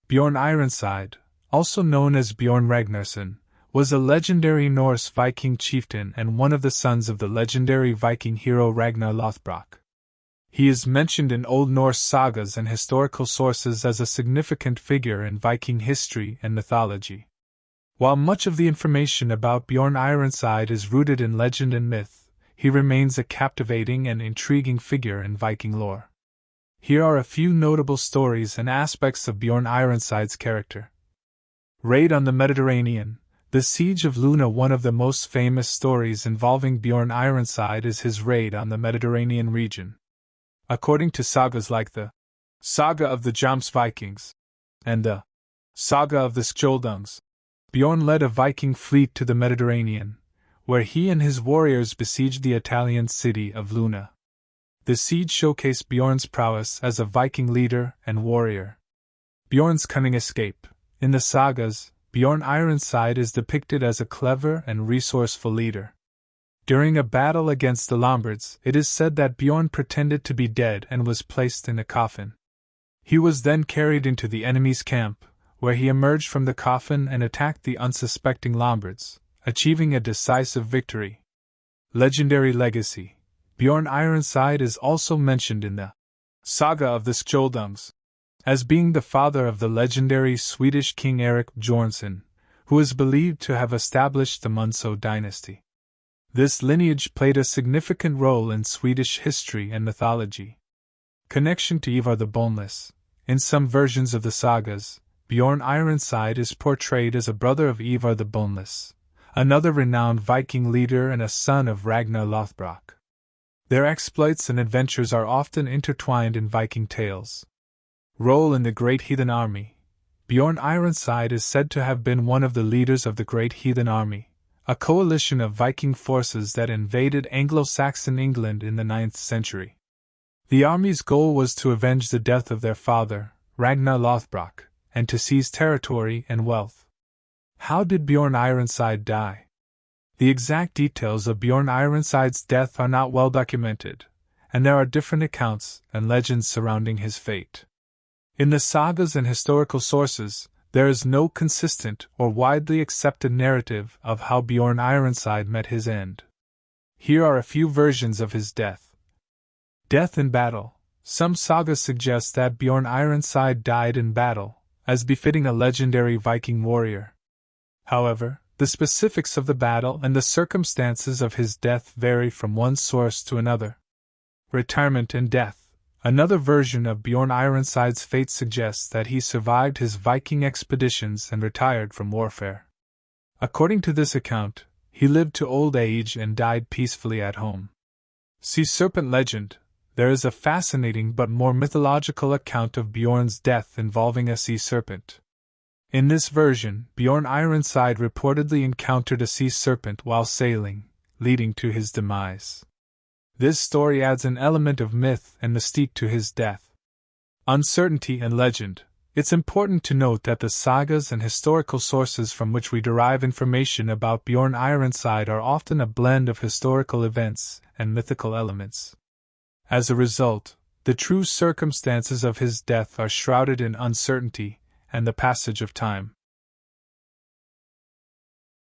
Björn Ironside, also known as Björn Ragnarsson, was a legendary Norse Viking chieftain and one of the sons of the legendary Viking hero Ragnar Lothbrok. He is mentioned in Old Norse sagas and historical sources as a significant figure in Viking history and mythology. While much of the information about Björn Ironside is rooted in legend and myth, he remains a captivating and intriguing figure in Viking lore. Here are a few notable stories and aspects of Björn Ironside's character. Raid on the Mediterranean. The Siege of Luna. One of the most famous stories involving Björn Ironside is his raid on the Mediterranean region. According to sagas like the Saga of the Jomsvikings and the Saga of the Skjoldungs, Björn led a Viking fleet to the Mediterranean, where he and his warriors besieged the Italian city of Luna. The siege showcased Björn's prowess as a Viking leader and warrior. Björn's cunning escape. In the sagas, Björn Ironside is depicted as a clever and resourceful leader. During a battle against the Lombards, it is said that Björn pretended to be dead and was placed in a coffin. He was then carried into the enemy's camp, where he emerged from the coffin and attacked the unsuspecting Lombards, achieving a decisive victory. Legendary legacy. Björn Ironside is also mentioned in the Saga of the Skjoldungs as being the father of the legendary Swedish king Erik Björnsson, who is believed to have established the Munso dynasty. This lineage played a significant role in Swedish history and mythology. Connection to Ivar the Boneless. In some versions of the sagas, Björn Ironside is portrayed as a brother of Ivar the Boneless, another renowned Viking leader and a son of Ragnar Lothbrok. Their exploits and adventures are often intertwined in Viking tales. Role in the Great Heathen Army. Björn Ironside is said to have been one of the leaders of the Great Heathen Army, a coalition of Viking forces that invaded anglo-saxon England in the 9th century. The army's goal was to avenge the death of their father, Ragnar Lothbrok, and to seize territory and wealth. How did Björn Ironside die? The exact details of Björn Ironside's death are not well documented, and there are different accounts and legends surrounding his fate. In the sagas and historical sources, there is no consistent or widely accepted narrative of how Björn Ironside met his end. Here are a few versions of his death. Death in battle. Some sagas suggest that Björn Ironside died in battle, as befitting a legendary Viking warrior. However, the specifics of the battle and the circumstances of his death vary from one source to another. Retirement and death. Another version of Björn Ironside's fate suggests that he survived his Viking expeditions and retired from warfare. According to this account, he lived to old age and died peacefully at home. Sea serpent legend. There is a fascinating but more mythological account of Björn's death involving a sea serpent. In this version, Björn Ironside reportedly encountered a sea serpent while sailing, leading to his demise. This story adds an element of myth and mystique to his death. Uncertainty and legend. It's important to note that the sagas and historical sources from which we derive information about Björn Ironside are often a blend of historical events and mythical elements. As a result, the true circumstances of his death are shrouded in uncertainty and the passage of time.